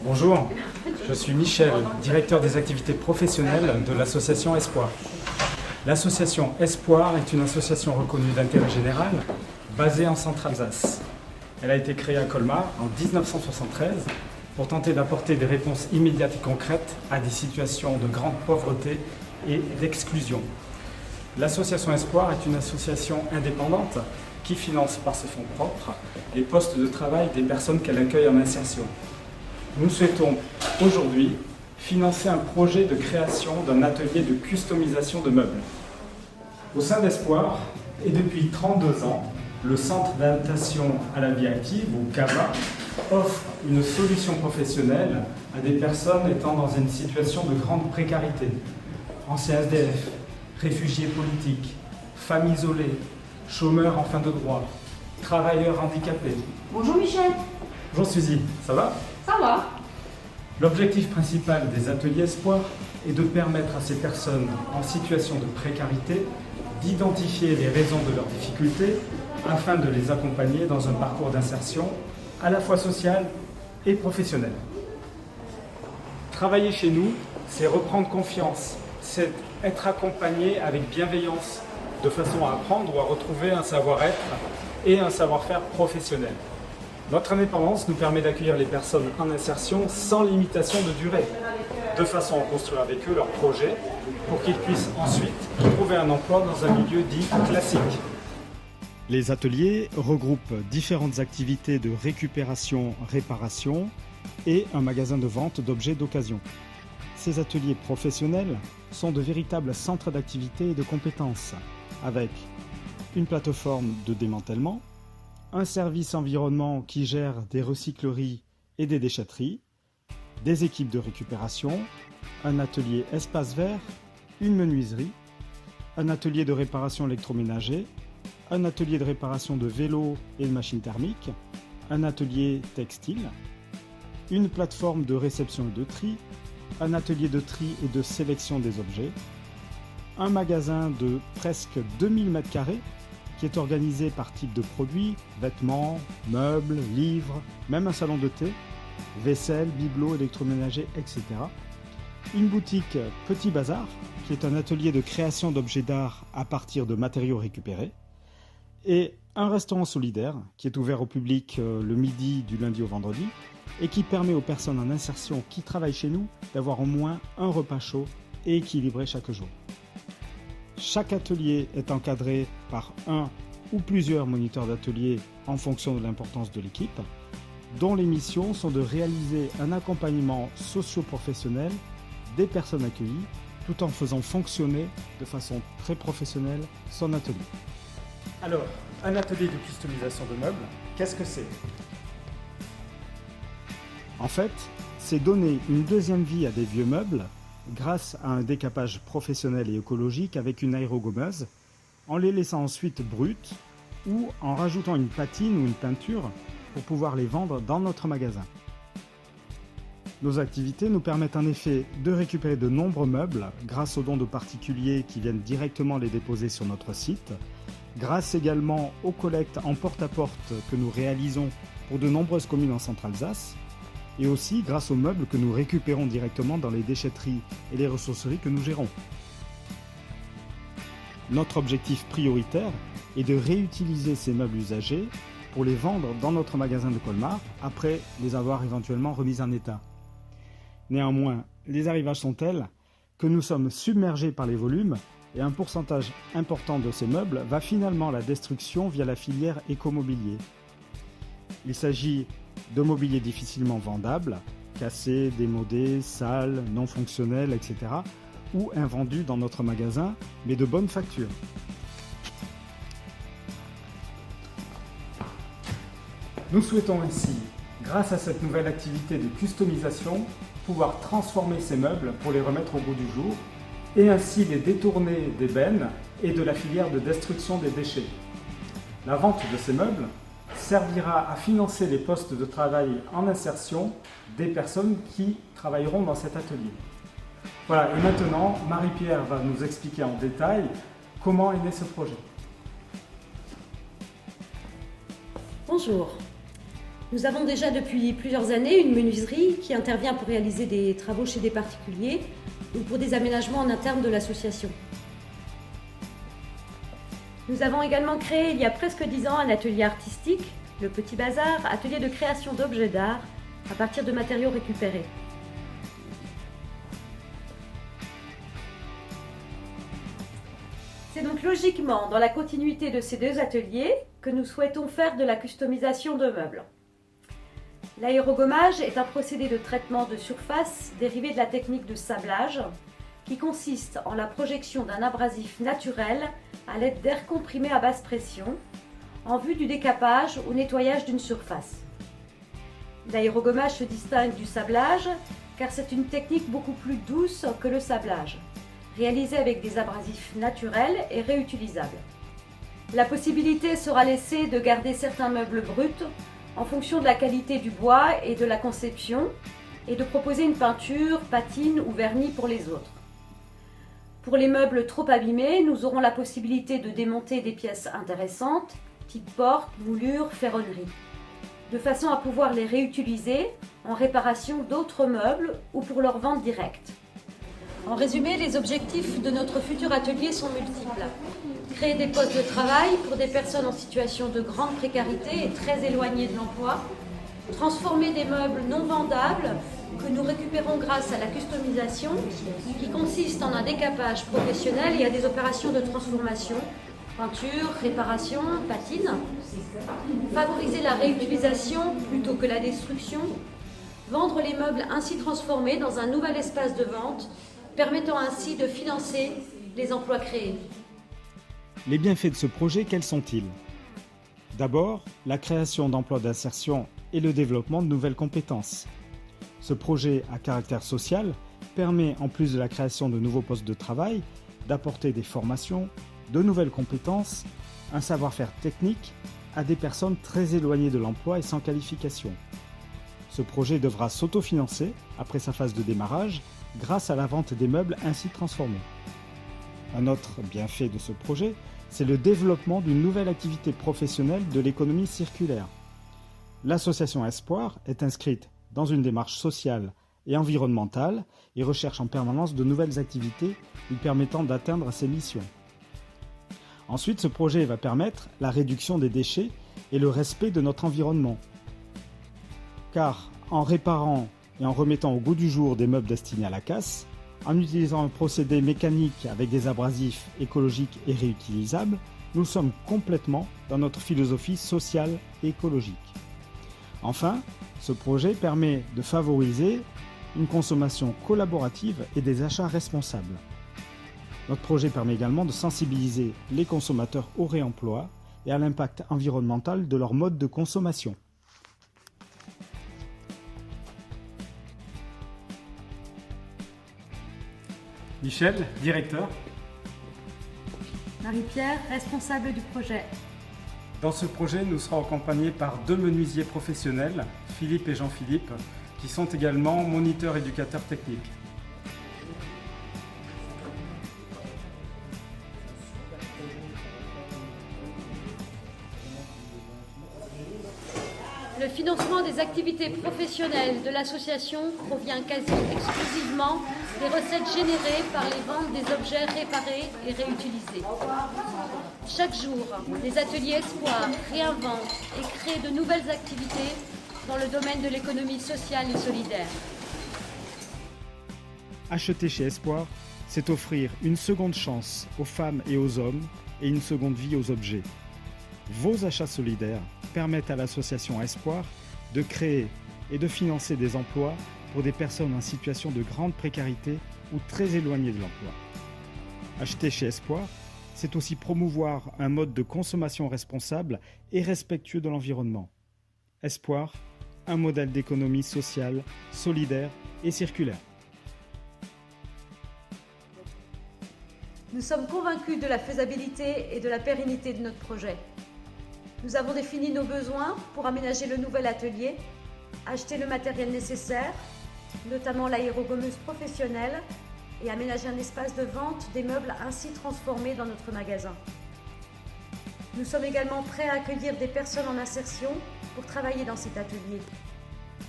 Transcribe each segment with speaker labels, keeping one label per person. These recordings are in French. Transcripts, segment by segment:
Speaker 1: Bonjour, je suis Michel, directeur des activités professionnelles de l'association Espoir. L'association Espoir est une association reconnue d'intérêt général basée en Centre-Alsace. Elle a été créée à Colmar en 1973 pour tenter d'apporter des réponses immédiates et concrètes à des situations de grande pauvreté et d'exclusion. L'association Espoir est une association indépendante qui finance par ses fonds propres les postes de travail des personnes qu'elle accueille en insertion. Nous souhaitons aujourd'hui financer un projet de création d'un atelier de customisation de meubles. Au sein d'Espoir, et depuis 32 ans, le Centre d'adaptation à la vie active, ou CAVA, offre une solution professionnelle à des personnes étant dans une situation de grande précarité. Anciens SDF, réfugiés politiques, femmes isolées, chômeurs en fin de droit, travailleurs handicapés.
Speaker 2: Bonjour Michel.
Speaker 1: Bonjour Suzy, ça va ?
Speaker 2: Ça va.
Speaker 1: L'objectif principal des ateliers Espoir est de permettre à ces personnes en situation de précarité d'identifier les raisons de leurs difficultés afin de les accompagner dans un parcours d'insertion à la fois social et professionnel. Travailler chez nous, c'est reprendre confiance, c'est être accompagné avec bienveillance, de façon à apprendre ou à retrouver un savoir-être et un savoir-faire professionnel. Notre indépendance nous permet d'accueillir les personnes en insertion sans limitation de durée, de façon à construire avec eux leur projet pour qu'ils puissent ensuite trouver un emploi dans un milieu dit classique. Les ateliers regroupent différentes activités de récupération-réparation et un magasin de vente d'objets d'occasion. Ces ateliers professionnels sont de véritables centres d'activité et de compétences, avec une plateforme de démantèlement, un service environnement qui gère des recycleries et des déchetteries, des équipes de récupération, un atelier espace vert, une menuiserie, un atelier de réparation électroménager, un atelier de réparation de vélos et de machines thermiques, un atelier textile, une plateforme de réception et de tri, un atelier de tri et de sélection des objets, un magasin de presque 2000 m² qui est organisé par type de produits, vêtements, meubles, livres, même un salon de thé, vaisselle, bibelots, électroménager, etc. Une boutique Petit Bazar, qui est un atelier de création d'objets d'art à partir de matériaux récupérés, et un restaurant solidaire, qui est ouvert au public le midi du lundi au vendredi, et qui permet aux personnes en insertion qui travaillent chez nous d'avoir au moins un repas chaud et équilibré chaque jour. Chaque atelier est encadré par un ou plusieurs moniteurs d'atelier en fonction de l'importance de l'équipe, dont les missions sont de réaliser un accompagnement socio-professionnel des personnes accueillies, tout en faisant fonctionner de façon très professionnelle son atelier. Alors, un atelier de customisation de meubles, qu'est-ce que c'est ? En fait, c'est donner une deuxième vie à des vieux meubles grâce à un décapage professionnel et écologique avec une aérogommeuse, en les laissant ensuite bruts ou en rajoutant une patine ou une peinture pour pouvoir les vendre dans notre magasin. Nos activités nous permettent en effet de récupérer de nombreux meubles grâce aux dons de particuliers qui viennent directement les déposer sur notre site, grâce également aux collectes en porte-à-porte que nous réalisons pour de nombreuses communes en Centre-Alsace, et aussi grâce aux meubles que nous récupérons directement dans les déchetteries et les ressourceries que nous gérons. Notre objectif prioritaire est de réutiliser ces meubles usagés pour les vendre dans notre magasin de Colmar après les avoir éventuellement remis en état. Néanmoins, les arrivages sont tels que nous sommes submergés par les volumes et un pourcentage important de ces meubles va finalement à la destruction via la filière écomobilier. Il s'agit de mobilier difficilement vendable, cassé, démodé, sale, non fonctionnel, etc. ou invendu dans notre magasin, mais de bonne facture. Nous souhaitons ainsi, grâce à cette nouvelle activité de customisation, pouvoir transformer ces meubles pour les remettre au goût du jour et ainsi les détourner des bennes et de la filière de destruction des déchets. La vente de ces meubles servira à financer les postes de travail en insertion des personnes qui travailleront dans cet atelier. Voilà, et maintenant, Marie-Pierre va nous expliquer en détail comment est né ce projet.
Speaker 2: Bonjour. Nous avons déjà depuis plusieurs années une menuiserie qui intervient pour réaliser des travaux chez des particuliers ou pour des aménagements en interne de l'association. Nous avons également créé il y a presque 10 ans un atelier artistique, le Petit Bazar, atelier de création d'objets d'art à partir de matériaux récupérés. C'est donc logiquement dans la continuité de ces deux ateliers que nous souhaitons faire de la customisation de meubles. L'aérogommage est un procédé de traitement de surface dérivé de la technique de sablage qui consiste en la projection d'un abrasif naturel à l'aide d'air comprimé à basse pression en vue du décapage ou nettoyage d'une surface. L'aérogommage se distingue du sablage car c'est une technique beaucoup plus douce que le sablage, réalisée avec des abrasifs naturels et réutilisables. La possibilité sera laissée de garder certains meubles bruts en fonction de la qualité du bois et de la conception et de proposer une peinture, patine ou vernis pour les autres. Pour les meubles trop abîmés, nous aurons la possibilité de démonter des pièces intéressantes, type portes, moulures, ferronneries, de façon à pouvoir les réutiliser en réparation d'autres meubles ou pour leur vente directe. En résumé, les objectifs de notre futur atelier sont multiples. Créer des postes de travail pour des personnes en situation de grande précarité et très éloignées de l'emploi, transformer des meubles non vendables que nous récupérons grâce à la customisation, qui consiste en un décapage professionnel et à des opérations de transformation, peinture, réparation, patine, favoriser la réutilisation plutôt que la destruction, vendre les meubles ainsi transformés dans un nouvel espace de vente, permettant ainsi de financer les emplois créés.
Speaker 1: Les bienfaits de ce projet, quels sont-ils? D'abord, la création d'emplois d'insertion et le développement de nouvelles compétences. Ce projet à caractère social permet, en plus de la création de nouveaux postes de travail, d'apporter des formations, de nouvelles compétences, un savoir-faire technique à des personnes très éloignées de l'emploi et sans qualification. Ce projet devra s'autofinancer après sa phase de démarrage grâce à la vente des meubles ainsi transformés. Un autre bienfait de ce projet, c'est le développement d'une nouvelle activité professionnelle de l'économie circulaire. L'association Espoir est inscrite dans une démarche sociale et environnementale et recherche en permanence de nouvelles activités lui permettant d'atteindre ses missions. Ensuite, ce projet va permettre la réduction des déchets et le respect de notre environnement. Car en réparant et en remettant au goût du jour des meubles destinés à la casse, en utilisant un procédé mécanique avec des abrasifs écologiques et réutilisables, nous sommes complètement dans notre philosophie sociale et écologique. Enfin, ce projet permet de favoriser une consommation collaborative et des achats responsables. Notre projet permet également de sensibiliser les consommateurs au réemploi et à l'impact environnemental de leur mode de consommation. Michel, directeur.
Speaker 2: Marie-Pierre, responsable du projet.
Speaker 1: Dans ce projet, nous serons accompagnés par 2 menuisiers professionnels, Philippe et Jean-Philippe, qui sont également moniteurs éducateurs techniques.
Speaker 2: Le financement des activités professionnelles de l'association provient quasi exclusivement des recettes générées par les ventes des objets réparés et réutilisés. Chaque jour, les ateliers Espoir réinventent et créent de nouvelles activités dans le domaine de l'économie sociale et solidaire.
Speaker 1: Acheter chez Espoir, c'est offrir une seconde chance aux femmes et aux hommes et une seconde vie aux objets. Vos achats solidaires permettent à l'association Espoir de créer et de financer des emplois pour des personnes en situation de grande précarité ou très éloignées de l'emploi. Acheter chez Espoir, c'est aussi promouvoir un mode de consommation responsable et respectueux de l'environnement. Espoir, un modèle d'économie sociale, solidaire et circulaire.
Speaker 2: Nous sommes convaincus de la faisabilité et de la pérennité de notre projet. Nous avons défini nos besoins pour aménager le nouvel atelier, acheter le matériel nécessaire, notamment l'aérogommeuse professionnelle, et aménager un espace de vente des meubles ainsi transformés dans notre magasin. Nous sommes également prêts à accueillir des personnes en insertion pour travailler dans cet atelier.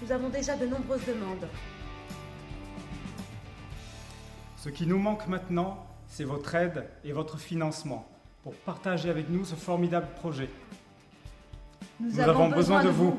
Speaker 2: Nous avons déjà de nombreuses demandes.
Speaker 1: Ce qui nous manque maintenant, c'est votre aide et votre financement pour partager avec nous ce formidable projet. Nous avons besoin de vous.